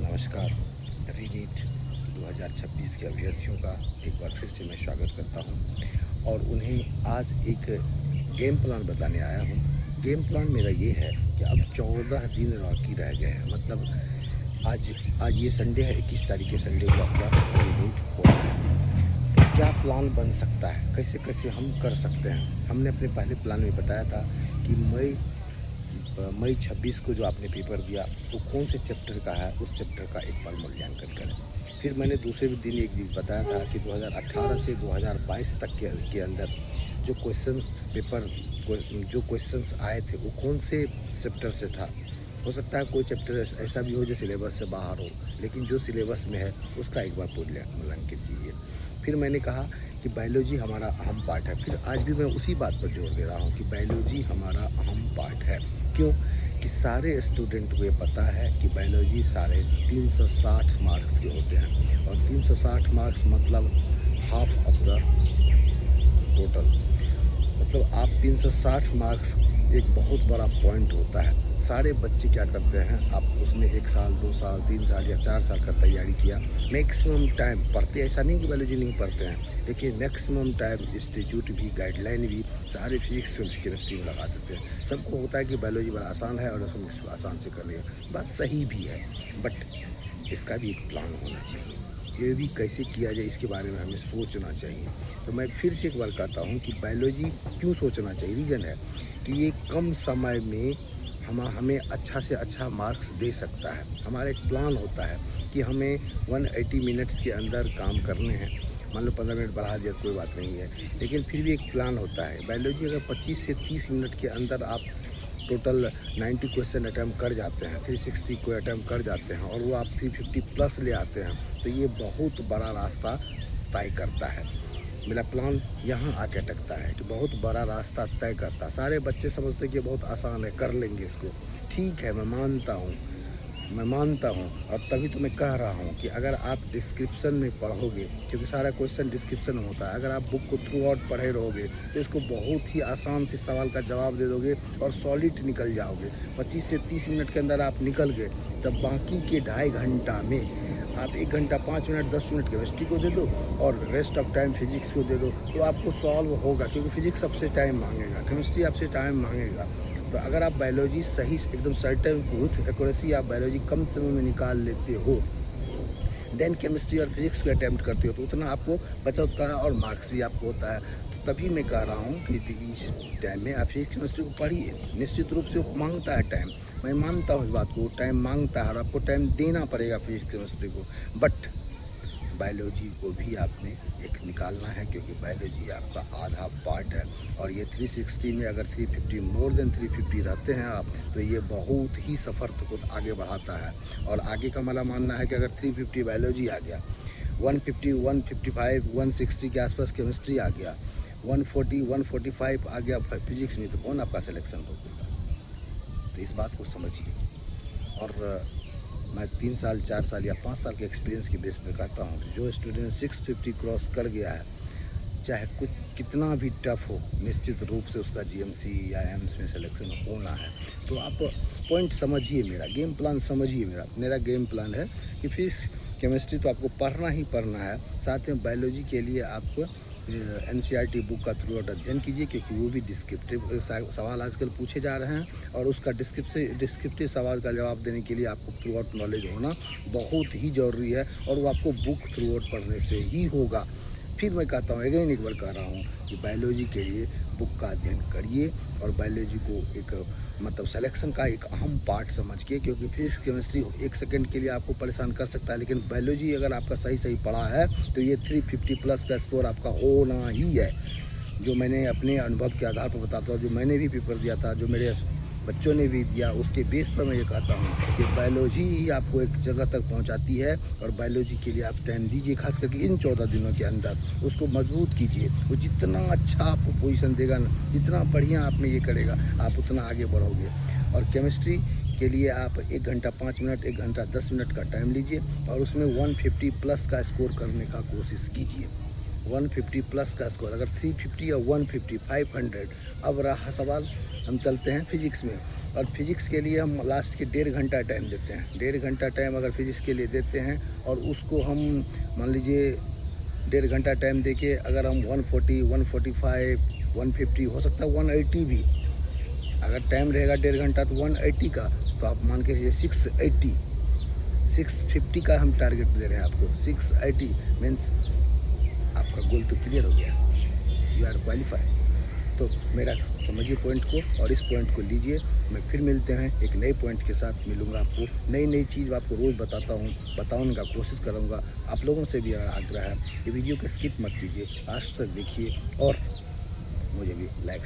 नमस्कार। रीनीट 2026 के अभ्यर्थियों का एक बार फिर से मैं स्वागत करता हूं और उन्हें आज एक गेम प्लान बताने आया हूं। गेम प्लान मेरा ये है कि अब 14 दिन बाकी रह गए हैं। मतलब आज ये संडे है, 21 तारीख के संडे को अपना रीनीट होना है। तो क्या प्लान बन सकता है, कैसे कैसे हम कर सकते हैं। हमने अपने पहले प्लान में बताया था कि मई 26 को जो आपने पेपर दिया वो कौन से चैप्टर का है, उस चैप्टर का एक बार मूल्यांकन करें। फिर मैंने दूसरे दिन एक दिन बताया था कि 2018 से 2022 तक के अंदर जो क्वेश्चंस आए थे वो कौन से चैप्टर से था। हो सकता है कोई चैप्टर ऐसा भी हो जो सिलेबस से बाहर हो, लेकिन जो सिलेबस में है उसका एक बार मूल्यांकन कीजिए। फिर मैंने कहा कि बायोलॉजी हमारा अहम पार्ट है। फिर आज भी मैं उसी बात पर जोर दे रहा हूँ कि बायोलॉजी हमारा अहम पार्ट है। क्यों? कि सारे स्टूडेंट को ये पता है कि बायोलॉजी सारे 360 मार्क्स के होते हैं और 360 मार्क्स मतलब हाफ ऑफ द टोटल। मतलब आप 360 मार्क्स एक बहुत बड़ा पॉइंट होता है। सारे बच्चे क्या करते हैं, आप उसमें 1 साल 2 साल 3 साल या 4 साल का तैयारी किया, मैक्सिमम टाइम पढ़ते। ऐसा नहीं कि बायोलॉजी नहीं पढ़ते हैं, लेकिन मैक्सिमम टाइम इंस्टीट्यूट भी, गाइडलाइन भी सारे फिजिक्स केमिस्ट्री में लगा देते हैं। सबको होता है कि बायोलॉजी बड़ा आसान है और हम इसको आसान से कर लेंगे। बात सही भी है, बट इसका भी एक प्लान होना चाहिए। ये भी कैसे किया जाए इसके बारे में हमें सोचना चाहिए। तो मैं फिर से एक बार कहता हूँ कि बायोलॉजी क्यों सोचना चाहिए। रीज़न है कि ये कम समय में हमें अच्छा से अच्छा मार्क्स दे सकता है। हमारा एक प्लान होता है कि हमें 180 मिनट्स के अंदर काम करने हैं। मान लो 15 मिनट बढ़ा दिया, कोई बात नहीं है, लेकिन फिर भी एक प्लान होता है। बायोलॉजी अगर 25 से 30 मिनट के अंदर आप टोटल 90 क्वेश्चन अटैम्प्ट कर जाते हैं, 360 को अटैम्प्ट कर जाते हैं और वो आप 350 प्लस ले आते हैं, तो ये बहुत बड़ा रास्ता तय करता है। मेरा प्लान यहाँ आके अटकता है कि बहुत बड़ा रास्ता तय करता है। सारे बच्चे समझते हैं कि बहुत आसान है, कर लेंगे इसको। ठीक है, मैं मानता हूँ और तभी तो मैं कह रहा हूँ कि अगर आप डिस्क्रिप्शन में पढ़ोगे, क्योंकि सारा क्वेश्चन डिस्क्रिप्शन में होता है, अगर आप बुक को थ्रू आउट पढ़े रहोगे तो इसको बहुत ही आसान से सवाल का जवाब दे दोगे और सॉलिड निकल जाओगे। 25 से 30 मिनट के अंदर आप निकल गए, तब बाकी के 2.5 घंटा में आप 1 घंटा 5 मिनट 10 मिनट केमिस्ट्री को दे दो और रेस्ट ऑफ टाइम फिजिक्स को दे दो, तो आपको सॉल्व होगा। क्योंकि फिजिक्स आपसे टाइम मांगेगा, केमिस्ट्री आपसे टाइम मांगेगा। तो अगर आप बायोलॉजी सही एकदम सर्टेन विथ एक्यूरेसी आप बायोलॉजी कम समय में निकाल लेते हो, देन केमिस्ट्री और फिजिक्स को अटैम्प्ट करते हो, तो उतना आपको बचा होता है और मार्क्स भी आपको होता है। तो तभी मैं कह रहा हूँ कि इस टाइम में आप फिजिक्स केमिस्ट्री को पढ़िए। निश्चित रूप से वो मांगता है टाइम, मैं मानता हूँ इस बात को, टाइम मांगता है और आपको टाइम देना पड़ेगा फिजिक्स केमिस्ट्री को। बट बायोलॉजी को भी आपने एक निकालना है, क्योंकि बायोलॉजी आपका आधा पार्ट है और ये 360 में अगर 350 मोर देन 350 रहते हैं आप, तो ये बहुत ही सफ़र को आगे बढ़ाता है। और आगे का मेरा मानना है कि अगर 350 बायोलॉजी आ गया, 150 155 160 के आसपास केमिस्ट्री आ गया, 140 145 आ गया फिजिक्स में, तो कौन आपका सिलेक्शन होगा। तो इस बात को समझिए। और मैं 3 साल 4 साल या 5 साल के एक्सपीरियंस की बेस पे कहता हूँ कि जो स्टूडेंट 650 क्रॉस कर गया है, चाहे कुछ कितना भी टफ हो, निश्चित रूप से उसका जीएमसी या एम्स में सिलेक्शन होना है। तो आप पॉइंट समझिए, मेरा गेम प्लान समझिए। मेरा गेम प्लान है कि फिजिक्स केमिस्ट्री तो आपको पढ़ना ही पढ़ना है, साथ में बायोलॉजी के लिए आपको NCERT बुक का थ्रू आउट अध्ययन कीजिए, क्योंकि वो भी डिस्क्रिप्टिव सवाल आजकल पूछे जा रहे हैं और उसका डिस्क्रिप्टिव सवाल का जवाब देने के लिए आपको थ्रू आउट नॉलेज होना बहुत ही ज़रूरी है और वो आपको बुक थ्रू आउट पढ़ने से ही होगा। फिर मैं कहता हूँ, अगेन एक बार कह रहा हूँ कि बायोलॉजी के लिए बुक का अध्ययन करिए और बायोलॉजी को एक मतलब सिलेक्शन का एक अहम पार्ट समझ के, क्योंकि फिजिक्स केमिस्ट्री 1 सेकंड के लिए आपको परेशान कर सकता है, लेकिन बायोलॉजी अगर आपका सही पढ़ा है तो ये 350 प्लस का स्कोर आपका होना ही है। जो मैंने अपने अनुभव के आधार पर बताता हूँ, जो मैंने भी पेपर दिया था, जो मेरे बच्चों ने भी दिया, उसके बेस पर मैं ये कहता हूँ कि बायोलॉजी ही आपको एक जगह तक पहुँचाती है और बायोलॉजी के लिए आप टाइम दीजिए, खास करके इन 14 दिनों के अंदर उसको मजबूत कीजिए। वो जितना अच्छा आपको पोजीशन देगा ना, जितना बढ़िया आप में ये करेगा, आप उतना आगे बढ़ोगे। और केमिस्ट्री के लिए आप 1 घंटा 5 मिनट 1 घंटा 10 मिनट का टाइम लीजिए और उसमें 150 प्लस का स्कोर करने का कोशिश कीजिए। 150 प्लस का स्कोर, अगर 350 या 150 500। अब रहा सवाल, हम चलते हैं फिजिक्स में। और फिजिक्स के लिए हम लास्ट के 1.5 घंटा टाइम देते हैं। 1.5 घंटा टाइम अगर फिजिक्स के लिए देते हैं और उसको हम मान लीजिए 1.5 घंटा टाइम देके अगर हम 140, 145, 150 हो सकता है 180 भी, अगर टाइम रहेगा 1.5 घंटा तो 180 का, तो आप मान के चलिए 680, 650 का हम टारगेट दे रहे हैं आपको। 680 मीन्स आपका गोल तो क्लियर हो गया, यू आर क्वालिफाइड। तो मेरा समझिए पॉइंट को और इस पॉइंट को लीजिए। मैं फिर मिलते हैं एक नए पॉइंट के साथ, मिलूंगा आपको। नई चीज़ आपको रोज़ बताता हूँ, बताने का कोशिश करूँगा। आप लोगों से भी आग्रह है, ये वीडियो को स्किप मत कीजिए, लास्ट तक देखिए और मुझे भी लाइक